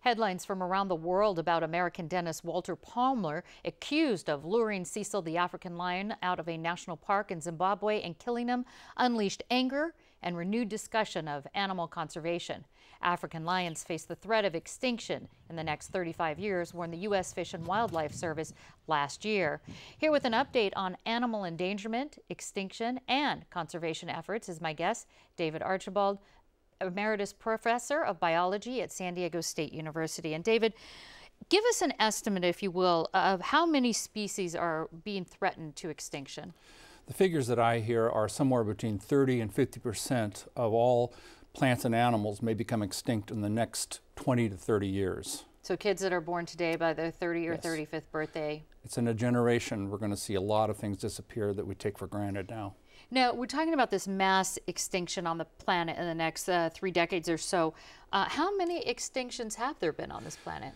Headlines from around the world about American dentist Walter Palmer, accused of luring Cecil the African lion out of a national park in Zimbabwe and killing him, unleashed anger and renewed discussion of animal conservation. African lions face the threat of extinction in the next 35 years, warned the U.S. Fish and Wildlife Service last year. Here with an update on animal endangerment, extinction, and conservation efforts is my guest, David Archibald, Emeritus Professor of Biology at San Diego State University. And David, give us an estimate, if you will, of how many species are being threatened to extinction. The figures that I hear are somewhere between 30 and 50% of all plants and animals may become extinct in the next 20 to 30 years. So kids that are born today by their 30 or Yes. 35th birthday. It's in a generation we're going to see a lot of things disappear that we take for granted now. Now, we're talking about this mass extinction on the planet in the next 3 decades or so. How many extinctions have there been on this planet?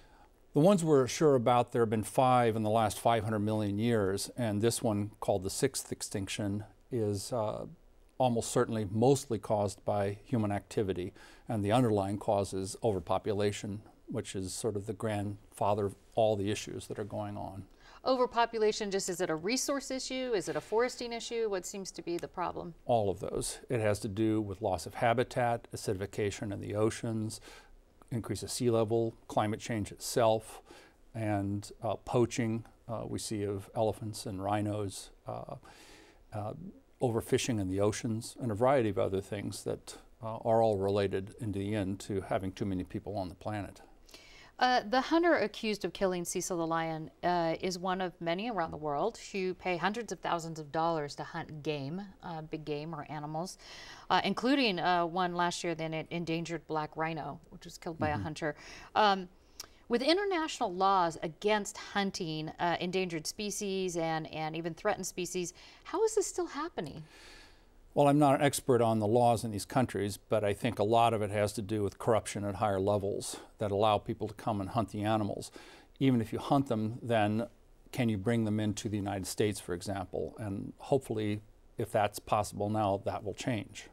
The ones we're sure about, there have been 5 in the last 500 million years, and this one, called the Sixth Extinction, is almost certainly mostly caused by human activity, and the underlying cause is overpopulation, which is sort of the grandfather of all the issues that are going on. Overpopulation, just is it a resource issue? Is it a foresting issue? What seems to be the problem? All of those. It has to do with loss of habitat, acidification in the oceans, increase of sea level, climate change itself, and poaching we see of elephants and rhinos, overfishing in the oceans, and a variety of other things that are all related in the end to having too many people on the planet. The hunter accused of killing Cecil the lion is one of many around the world who pay hundreds of thousands of dollars to hunt game, big game or animals, including one last year, the endangered black rhino, which was killed by a hunter. With international laws against hunting endangered species and even threatened species, how is this still happening? Well, I'm not an expert on the laws in these countries, but I think a lot of it has to do with corruption at higher levels that allow people to come and hunt the animals. Even if you hunt them, then can you bring them into the United States, for example? And hopefully, if that's possible now, that will change.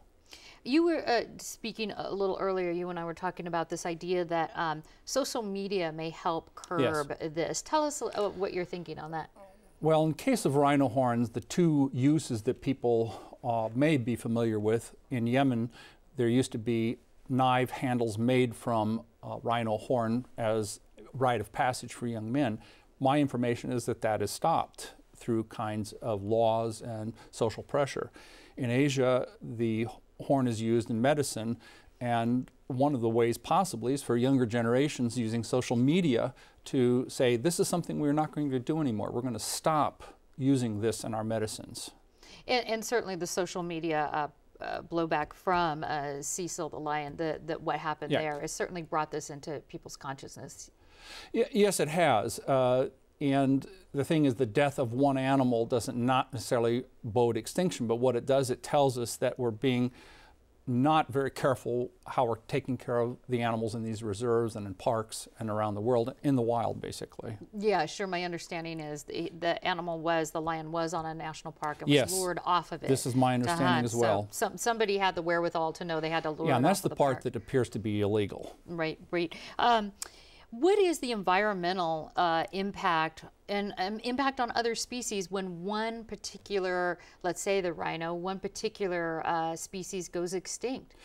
You were speaking a little earlier, you and I were talking about this idea that social media may help curb this. Tell us what you're thinking on that. Well, in case of rhino horns, the two uses that people may be familiar with, in Yemen, there used to be knife handles made from rhino horn as rite of passage for young men. My information is that that is stopped through kinds of laws and social pressure. In Asia, the horn is used in medicine, and one of the ways possibly is for younger generations using social media to say, this is something we're not going to do anymore. We're going to stop using this in our medicines. And certainly the social media blowback from Cecil the lion, what happened there, has certainly brought this into people's consciousness. Yes, it has. And the thing is, the death of one animal doesn't not necessarily bode extinction, but what it does, it tells us that we're being not very careful how we're taking care of the animals in these reserves and in parks and around the world, in the wild, basically. Yeah, sure. My understanding is the lion was on a national park and was lured off of it. This is my understanding as well. So somebody had the wherewithal to know they had to lure it off of the park. Yeah, and that's the part that appears to be illegal. Right, right. What is the environmental impact and impact on other species when one particular, let's say the rhino, one particular species goes extinct?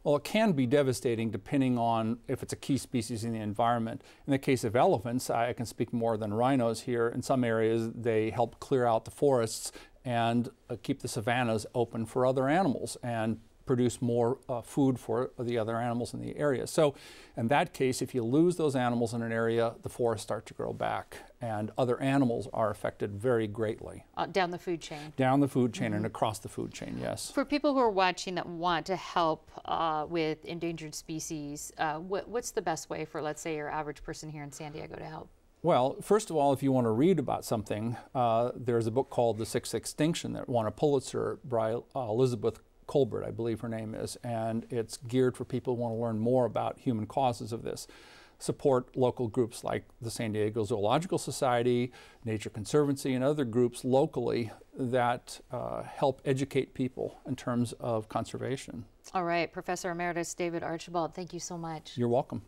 Well, it can be devastating depending on if it's a key species in the environment. In the case of elephants, I can speak more than rhinos here. In some areas, they help clear out the forests and keep the savannas open for other animals and produce more food for the other animals in the area. So in that case, if you lose those animals in an area, the forests start to grow back, and other animals are affected very greatly. Down the food chain. Down the food chain and across the food chain, yes. For people who are watching that want to help with endangered species, what's the best way for, let's say, your average person here in San Diego to help? Well, first of all, if you want to read about something, there's a book called The Sixth Extinction that won a Pulitzer by Elizabeth Colbert, I believe her name is, and it's geared for people who want to learn more about human causes of this. Support local groups like the San Diego Zoological Society, Nature Conservancy, and other groups locally that help educate people in terms of conservation. All right, Professor Emeritus David Archibald, thank you so much. You're welcome.